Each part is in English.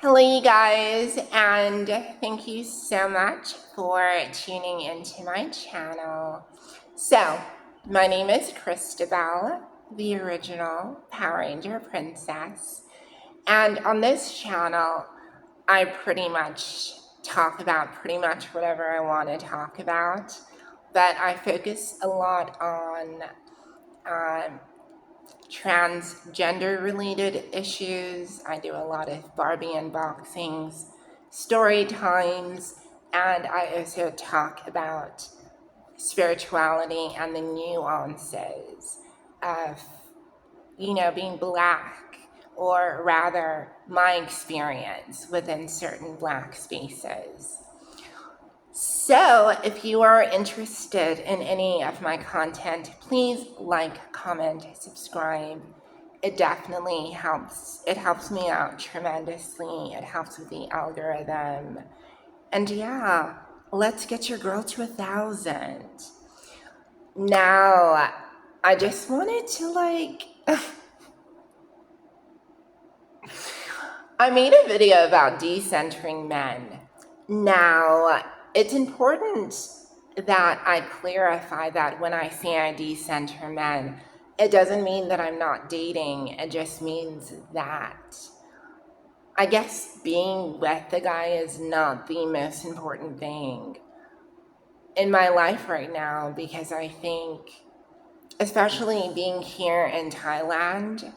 Hello, you guys, and thank you so much for tuning into my channel. So, my name is Christabel, the original Power Ranger princess, and on this channel, I pretty much talk about pretty much whatever I want to talk about, but I focus a lot on um, transgender related issues. I do a lot of Barbie unboxings, story times, and I also talk about spirituality and the nuances of, being Black, or rather, my experience within certain Black spaces. So, if you are interested in any of my content, please like, comment, subscribe. It definitely helps. It helps me out tremendously. It helps with the algorithm. And yeah, let's get your girl to 1,000. Now, I just wanted to I made a video about decentering men. Now, it's important that I clarify that when I say I decenter men, it doesn't mean that I'm not dating. It just means that I guess being with the guy is not the most important thing in my life right now, because I think, especially being here in Thailand,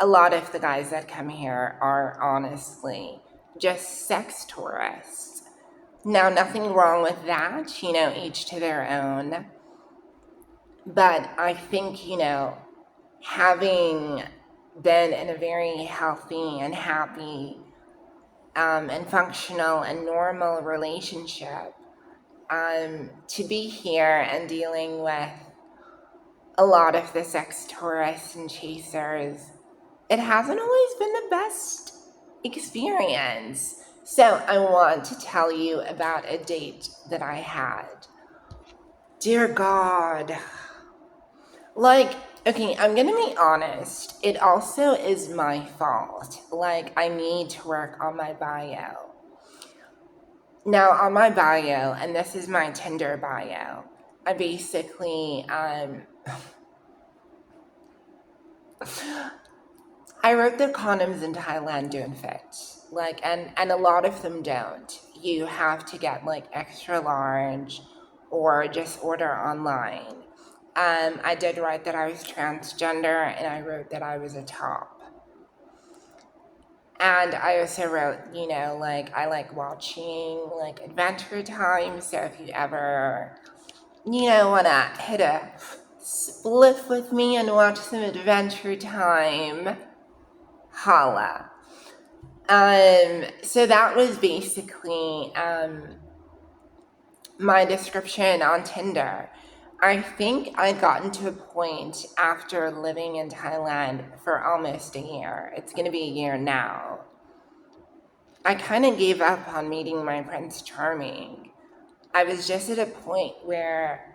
a lot of the guys that come here are honestly just sex tourists. Now, nothing wrong with that, each to their own. But I think, having been in a very healthy and happy and functional and normal relationship, to be here and dealing with a lot of the sex tourists and chasers, it hasn't always been the best experience. So I want to tell you about a date that I had. Dear God. Okay, I'm gonna be honest. It also is my fault. I need to work on my bio. Now, on my bio, and this is my Tinder bio, I basically, I wrote the condoms in Thailand don't fit. And a lot of them don't. You have to get extra large or just order online. I did write that I was transgender, and I wrote that I was a top. And I also wrote, I like watching Adventure Time. So if you ever, want to hit a spliff with me and watch some Adventure Time, holla. So that was basically my description on Tinder. I think I gotten to a point after living in Thailand for almost a year. It's going to be a year now. I kind of gave up on meeting my Prince Charming. I was just at a point where,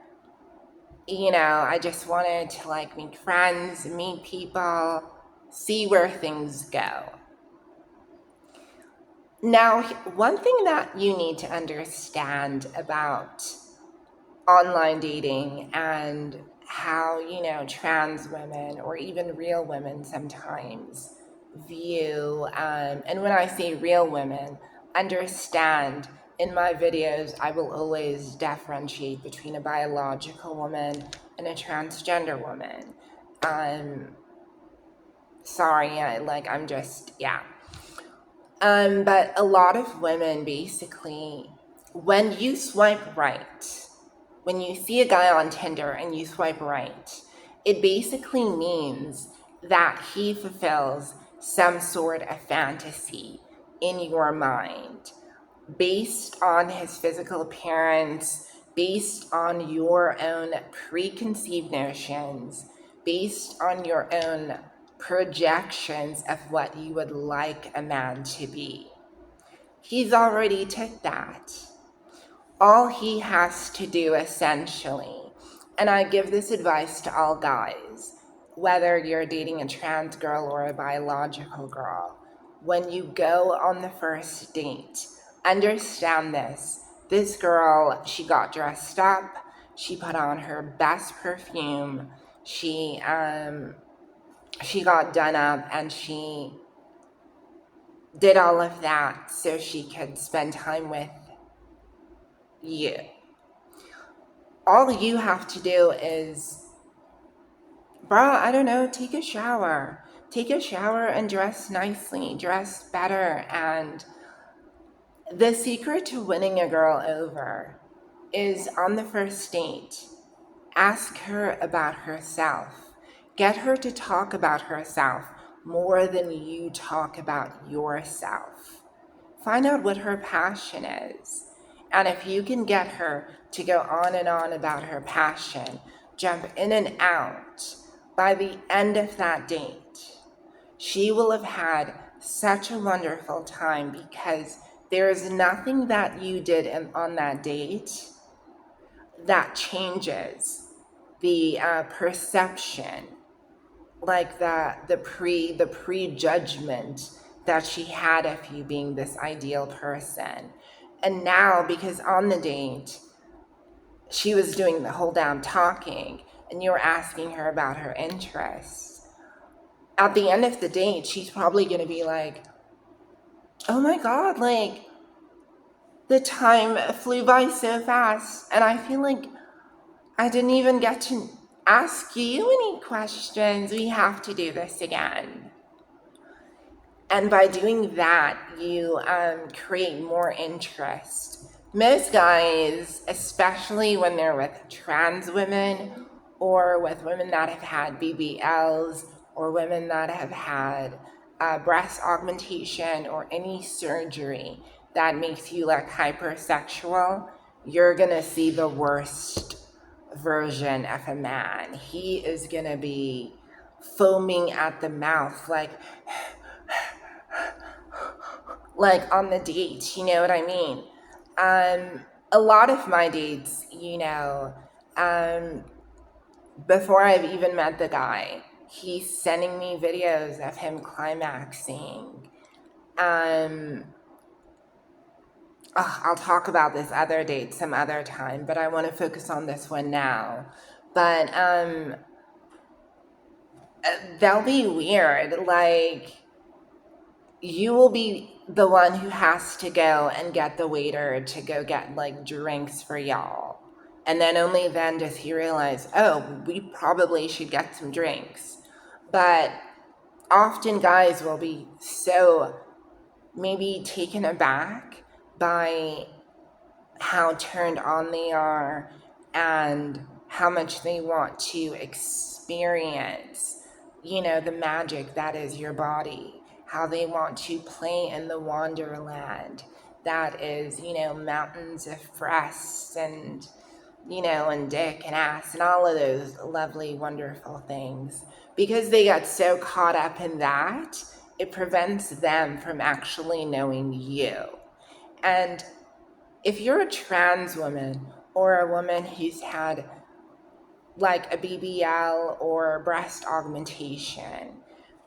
I just wanted to meet friends, meet people, see where things go. Now, one thing that you need to understand about online dating and how, trans women or even real women sometimes view, and when I say real women, understand, in my videos, I will always differentiate between a biological woman and a transgender woman. Sorry, I'm just, yeah. But a lot of women basically, when you swipe right, when you see a guy on Tinder and you swipe right, it basically means that he fulfills some sort of fantasy in your mind based on his physical appearance, based on your own preconceived notions, based on your own projections of what you would like a man to be. He's already took that. All he has to do essentially, and I give this advice to all guys, whether you're dating a trans girl or a biological girl, when you go on the first date, understand this. This girl, she got dressed up, she put on her best perfume, she got done up, and she did all of that so she could spend time with you. All you have to do is, bruh, I don't know, take a shower. Take a shower and dress nicely, dress better. And the secret to winning a girl over is on the first date, ask her about herself. Get her to talk about herself more than you talk about yourself. Find out what her passion is. And if you can get her to go on and on about her passion, jump in and out, by the end of that date, she will have had such a wonderful time, because there is nothing that you did on that date that changes the perception, like the prejudgment that she had of you being this ideal person. And now, because on the date she was doing the whole damn talking and you were asking her about her interests, at the end of the date she's probably going to be like, oh my god, like, the time flew by so fast, and I feel like I didn't even get to ask you any questions. We have to do this again. And by doing that, you create more interest. Most guys, especially when they're with trans women or with women that have had BBLs or women that have had breast augmentation or any surgery that makes you look hypersexual, you're gonna see the worst version of a man. He is gonna be foaming at the mouth, like on the date, you know what I mean? A lot of my dates, before I've even met the guy, he's sending me videos of him climaxing. I'll talk about this other date some other time, but I want to focus on this one now. But they'll be weird, like, you will be the one who has to go and get the waiter to go get like drinks for y'all. And then only then does he realize, oh, we probably should get some drinks. But often guys will be so maybe taken aback by how turned on they are and how much they want to experience, the magic that is your body, how they want to play in the wonderland that is, mountains of breasts and, and dick and ass and all of those lovely, wonderful things. Because they got so caught up in that, it prevents them from actually knowing you. And if you're a trans woman or a woman who's had like a BBL or breast augmentation,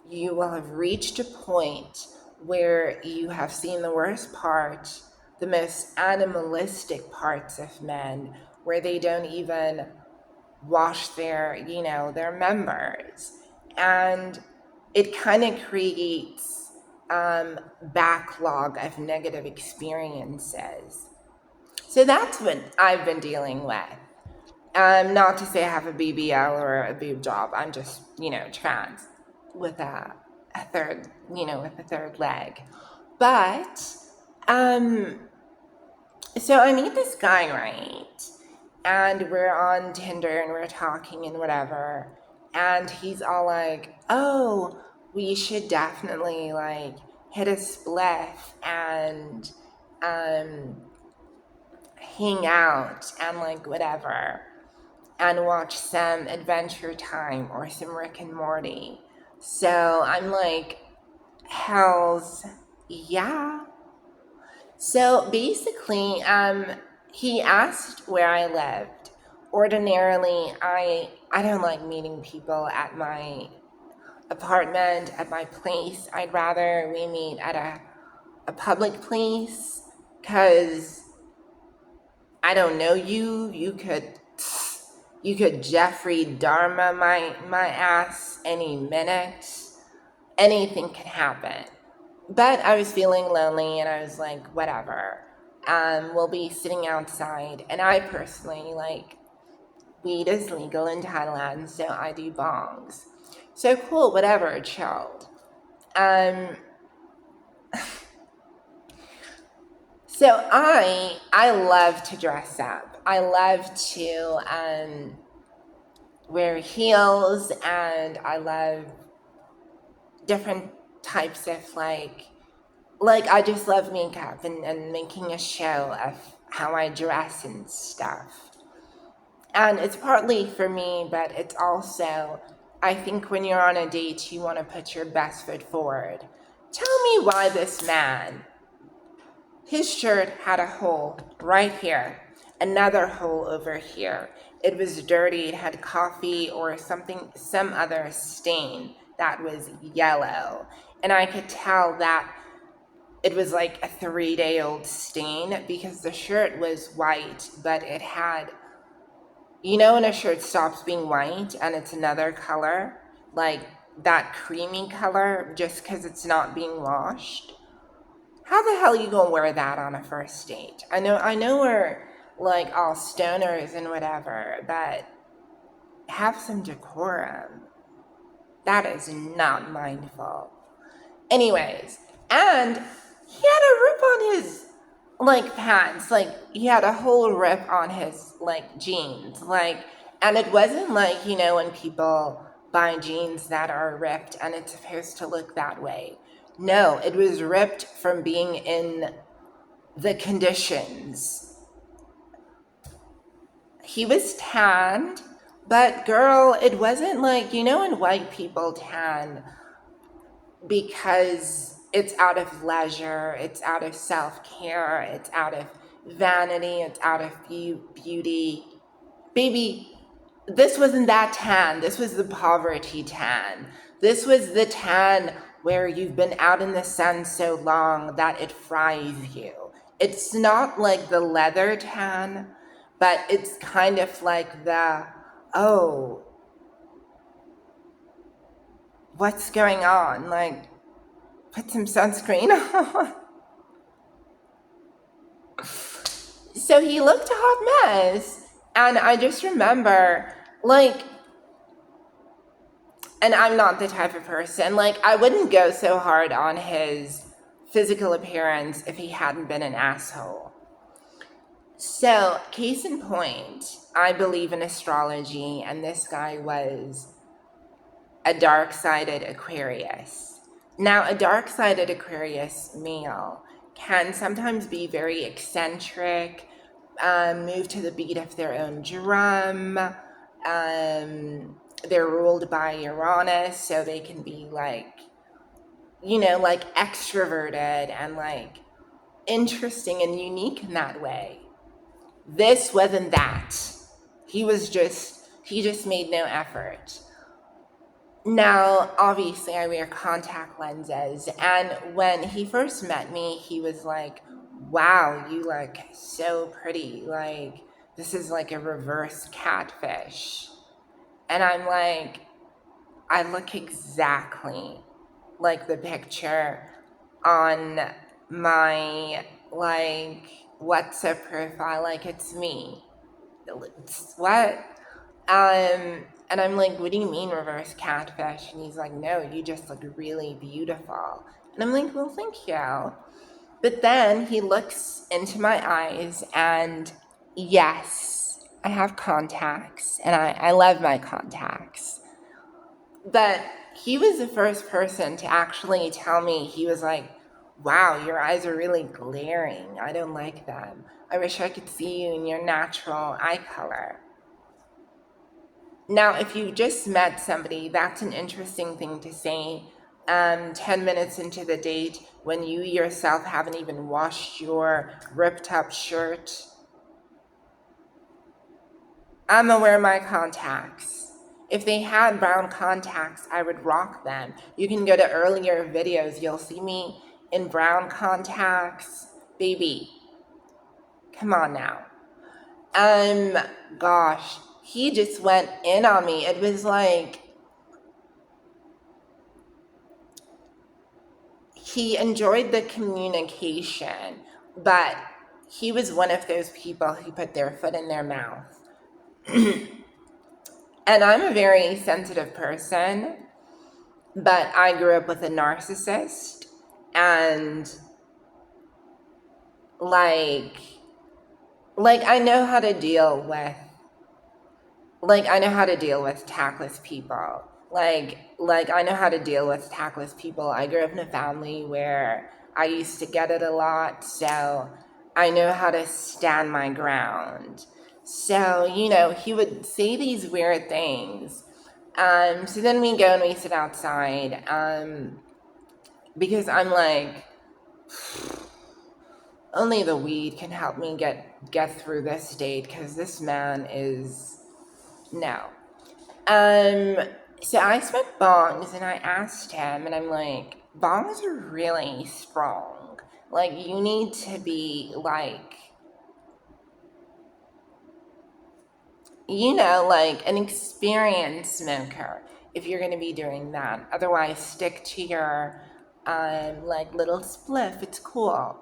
you will have reached a point where you have seen the worst part, the most animalistic parts of men, where they don't even wash their members. And it kind of creates backlog of negative experiences. So that's what I've been dealing with. Not to say I have a BBL or a boob job. I'm just, trans with a third, with a third leg. But, so I meet this guy, right? And we're on Tinder and we're talking and whatever. And he's all like, oh, we should definitely like hit a spliff and hang out and like whatever and watch some Adventure Time or some Rick and Morty. So I'm like, hells yeah. So basically, he asked where I lived. Ordinarily, I don't like meeting people at my apartment, at my place. I'd rather we meet at a public place, because I don't know you. You could Jeffrey Dahmer my ass any minute. Anything can happen. But I was feeling lonely and I was like, whatever. We'll be sitting outside. And I personally, like, weed is legal in Thailand, so I do bongs. So cool, whatever, chilled. Um, so I love to dress up. I love to wear heels, and I love different types of like I just love makeup and making a show of how I dress and stuff. And it's partly for me, but it's also, I think when you're on a date, you want to put your best foot forward. Tell me why this man, his shirt had a hole right here, another hole over here. It was dirty, it had coffee or something, some other stain that was yellow. And I could tell that it was like a 3-day-old stain because the shirt was white, but it had, you know, when a shirt stops being white and it's another color, like that creamy color, just because it's not being washed. How the hell are you gonna wear that on a first date? I know we're like all stoners and whatever, but have some decorum. That is not mindful. Anyways, and he had a rip on his like pants, like he had a whole rip on his like jeans, like, and it wasn't like, you know, when people buy jeans that are ripped and it's supposed to look that way. No, it was ripped from being in the conditions. He was tanned, but girl, it wasn't like, you know, when white people tan because it's out of leisure, it's out of self-care, it's out of vanity, it's out of beauty. Baby, this wasn't that tan. This was the poverty tan. This was the tan where you've been out in the sun so long that it fries you. It's not like the leather tan, but it's kind of like the, oh, what's going on? Like, put some sunscreen on. So he looked a hot mess. And I just remember, like, and I'm not the type of person, like, I wouldn't go so hard on his physical appearance if he hadn't been an asshole. So, case in point, I believe in astrology, and this guy was a dark-sided Aquarius. Now, a dark-sided Aquarius male can sometimes be very eccentric, move to the beat of their own drum. They're ruled by Uranus, so they can be like, you know, like extroverted and like interesting and unique in that way. This wasn't that. He just made no effort. Now, obviously, I wear contact lenses, and when he first met me, he was like, wow, you look so pretty. Like, this is like a reverse catfish. And I'm like, I look exactly like the picture on my, like, WhatsApp profile. Like, it's me. What? And I'm like, what do you mean reverse catfish? And he's like, no, you just look really beautiful. And I'm like, well, thank you. But then he looks into my eyes, and yes, I have contacts, and I love my contacts. But he was the first person to actually tell me, he was like, wow, your eyes are really glaring. I don't like them. I wish I could see you in your natural eye color. Now, if you just met somebody, that's an interesting thing to say 10 minutes into the date when you yourself haven't even washed your ripped up shirt. I'm gonna wear my contacts. If they had brown contacts, I would rock them. You can go to earlier videos, you'll see me in brown contacts. Baby, come on now. Gosh, he just went in on me. It was like he enjoyed the communication, but he was one of those people who put their foot in their mouth. And I'm a very sensitive person, but I grew up with a narcissist, and like I know how to deal with tactless people. I know how to deal with tactless people. I grew up in a family where I used to get it a lot, so I know how to stand my ground. So, he would say these weird things. So then we go and we sit outside, because I'm like, only the weed can help me get through this date, because this man is no. So I smoked bongs, and I asked him, and I'm like, bongs are really strong. Like, you need to be like, an experienced smoker if you're going to be doing that. Otherwise, stick to your little spliff. It's cool.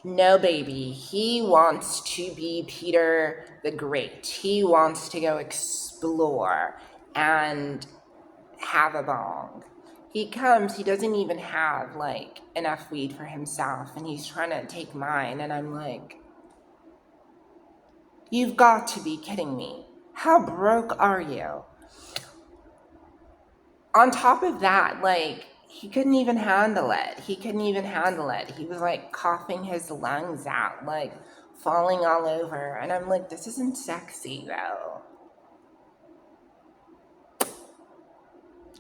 No, baby. He wants to be Peter the Great. He wants to go explore and have a bong. He comes, he doesn't even have enough weed for himself, and he's trying to take mine, and I'm like, you've got to be kidding me. How broke are you? On top of that, he couldn't even handle it. He was coughing his lungs out, falling all over. And I'm like, this isn't sexy though.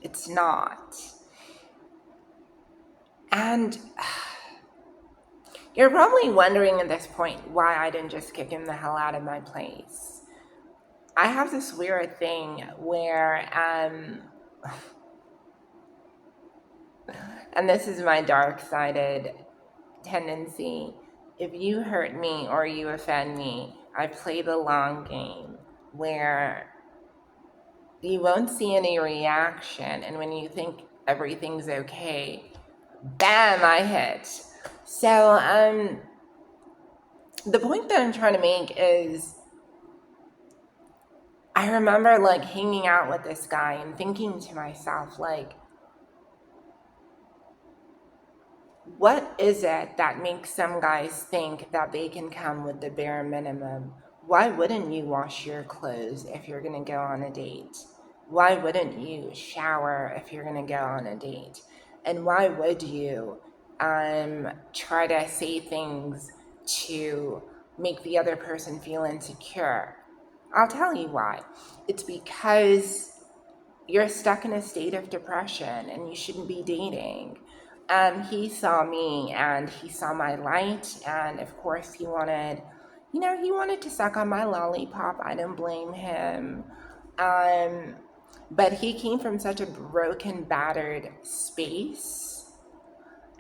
It's not. And you're probably wondering at this point why I didn't just kick him the hell out of my place. I have this weird thing where, and this is my dark-sided tendency. If you hurt me or you offend me, I play the long game where you won't see any reaction, and when you think everything's okay, bam, I hit. So the point that I'm trying to make is, I remember hanging out with this guy and thinking to myself, what is it that makes some guys think that they can come with the bare minimum? Why wouldn't you wash your clothes if you're going to go on a date? Why wouldn't you shower if you're going to go on a date? And why would you try to say things to make the other person feel insecure? I'll tell you why. It's because you're stuck in a state of depression and you shouldn't be dating. He saw me and he saw my light, and of course he wanted to suck on my lollipop. I don't blame him. But he came from such a broken, battered space.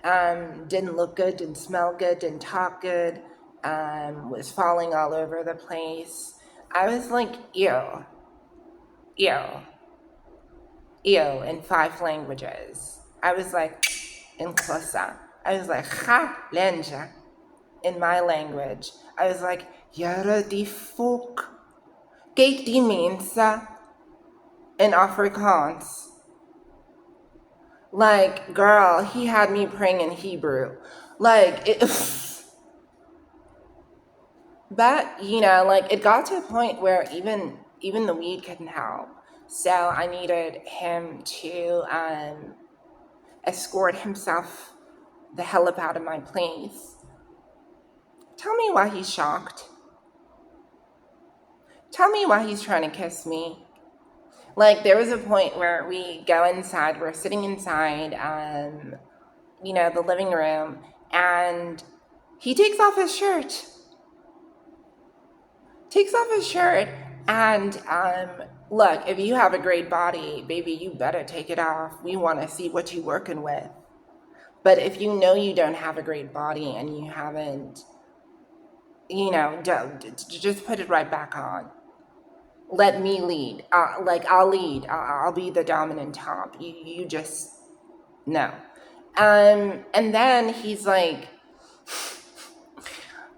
Didn't look good, didn't smell good, didn't talk good, was falling all over the place. I was like, ew, in 5 languages. I was like, in Xhosa. I was like, ha, lenja, in my language. I was like, Yara die fok, kyk die mense, in Afrikaans. Girl, he had me praying in Hebrew. But, it got to a point where even the weed couldn't help. So I needed him to escort himself the hell up out of my place. Tell me why he's shocked. Tell me why he's trying to kiss me. There was a point where we go inside, we're sitting inside, the living room, and he takes off his shirt. And Look, if you have a great body, baby, you better take it off. We want to see what you're working with. But if you know you don't have a great body and you haven't, just put it right back on. Let me lead. I'll lead. I'll be the dominant top. You just no. And then he's like,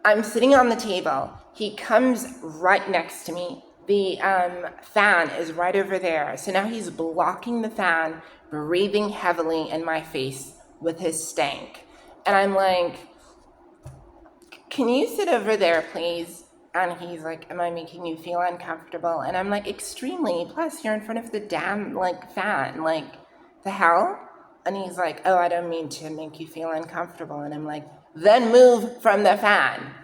I'm sitting on the table. He comes right next to me. The fan is right over there. So now he's blocking the fan, breathing heavily in my face with his stank. And I'm like, can you sit over there, please? And he's like, am I making you feel uncomfortable? And I'm like, extremely. Plus, you're in front of the damn, fan. The hell? And he's like, oh, I don't mean to make you feel uncomfortable. And I'm like, then move from the fan.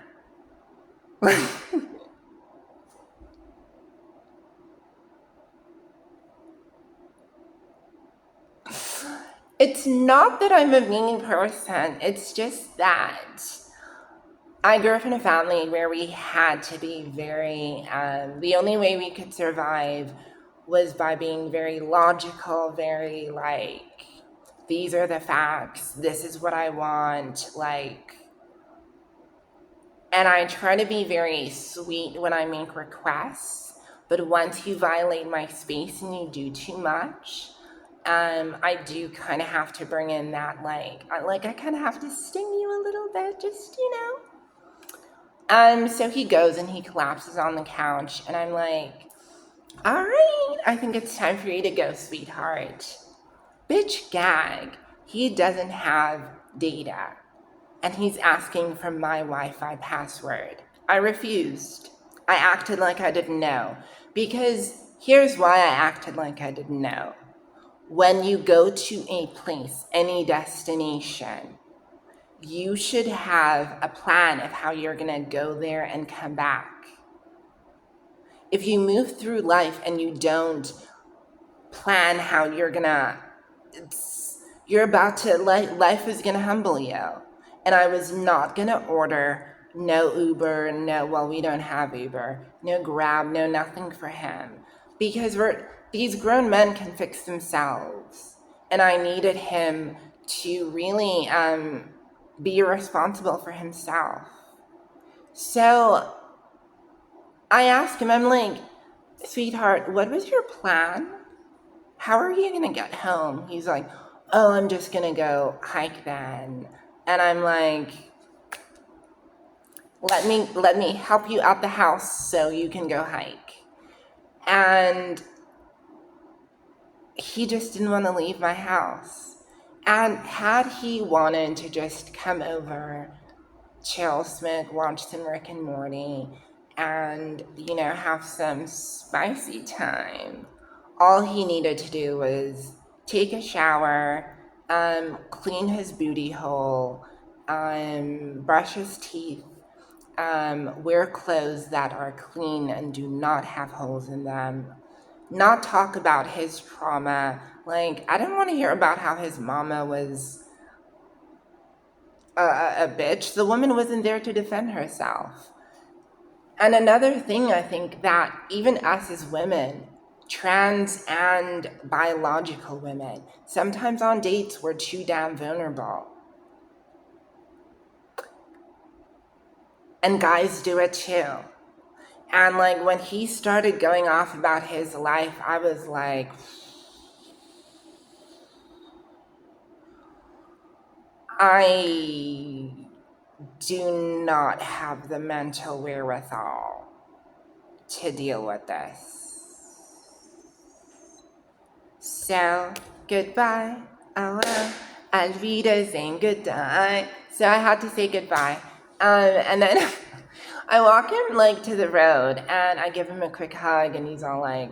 It's not that I'm a mean person. It's just that I grew up in a family where we had to be very, the only way we could survive was by being very logical, very these are the facts, this is what I want, and I try to be very sweet when I make requests, but once you violate my space and you do too much, I do kind of have to bring in that, I kind of have to sting you a little bit, just, So he goes and he collapses on the couch, and I'm like, all right, I think it's time for you to go, sweetheart. Bitch gag. He doesn't have data, and he's asking for my Wi-Fi password. I refused. I acted like I didn't know, because here's why I acted like I didn't know. When you go to a place, any destination, you should have a plan of how you're going to go there and come back. If you move through life and you don't plan how you're about to, life is going to humble you. And I was not going to order no Uber, we don't have Uber, no Grab, no nothing for him. Because these grown men can fix themselves. And I needed him to really be responsible for himself. So I asked him, I'm like, sweetheart, what was your plan? How are you going to get home? He's like, oh, I'm just going to go hike then. And I'm like, let me help you out the house so you can go hike. And he just didn't want to leave my house. And had he wanted to just come over, chill, smoke, watch some Rick and Morty, and, have some spicy time, all he needed to do was take a shower, clean his booty hole, brush his teeth, wear clothes that are clean and do not have holes in them, not talk about his trauma. I didn't want to hear about how his mama was a bitch. The woman wasn't there to defend herself. And another thing, I think that even us as women, trans and biological women, sometimes on dates we're too damn vulnerable. And guys do it too. And when he started going off about his life, I was like, I do not have the mental wherewithal to deal with this. So, goodbye. Oh well, Alvida saying goodbye. So I had to say goodbye. And then I walk him to the road, and I give him a quick hug, and he's all like,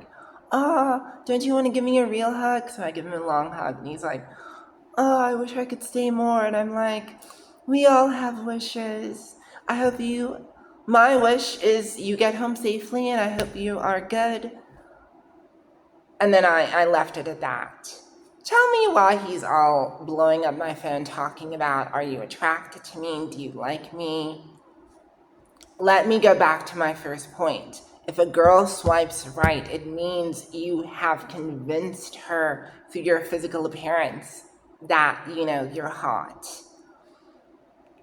oh, don't you want to give me a real hug? So I give him a long hug, and he's like, oh, I wish I could stay more. And I'm like, we all have wishes. My wish is you get home safely, and I hope you are good. And then I left it at that. Tell me why he's all blowing up my phone talking about, are you attracted to me? Do you like me? Let me go back to my first point. If a girl swipes right, it means you have convinced her through your physical appearance that, you're hot.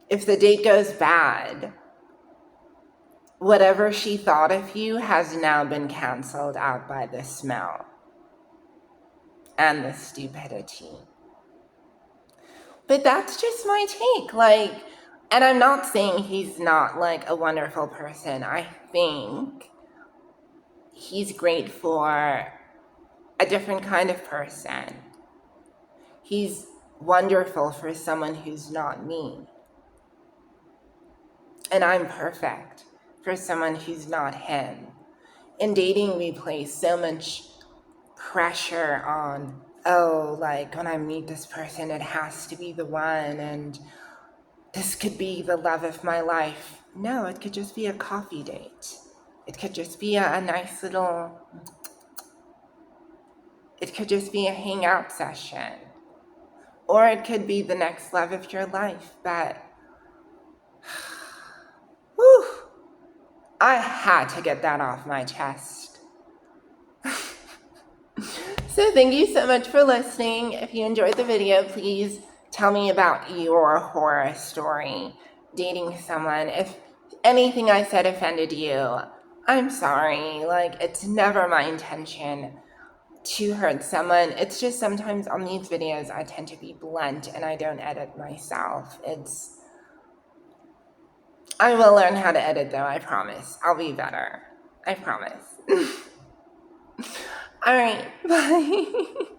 If the date goes bad, whatever she thought of you has now been canceled out by the smell and the stupidity. But that's just my take. And I'm not saying he's not a wonderful person. I think he's great for a different kind of person. He's wonderful for someone who's not me. And I'm perfect for someone who's not him. In dating, we place so much pressure on, when I meet this person, it has to be the one, and this could be the love of my life. No, it could just be a coffee date. It could just be a nice little, it could just be a hangout session. Or it could be the next love of your life. But, whew, I had to get that off my chest. So thank you so much for listening. If you enjoyed the video, please tell me about your horror story dating someone. If anything I said offended you, I'm sorry. It's never my intention to hurt someone. It's just sometimes on these videos I tend to be blunt and I don't edit myself. I will learn how to edit though, I promise. I'll be better. I promise. All right, bye.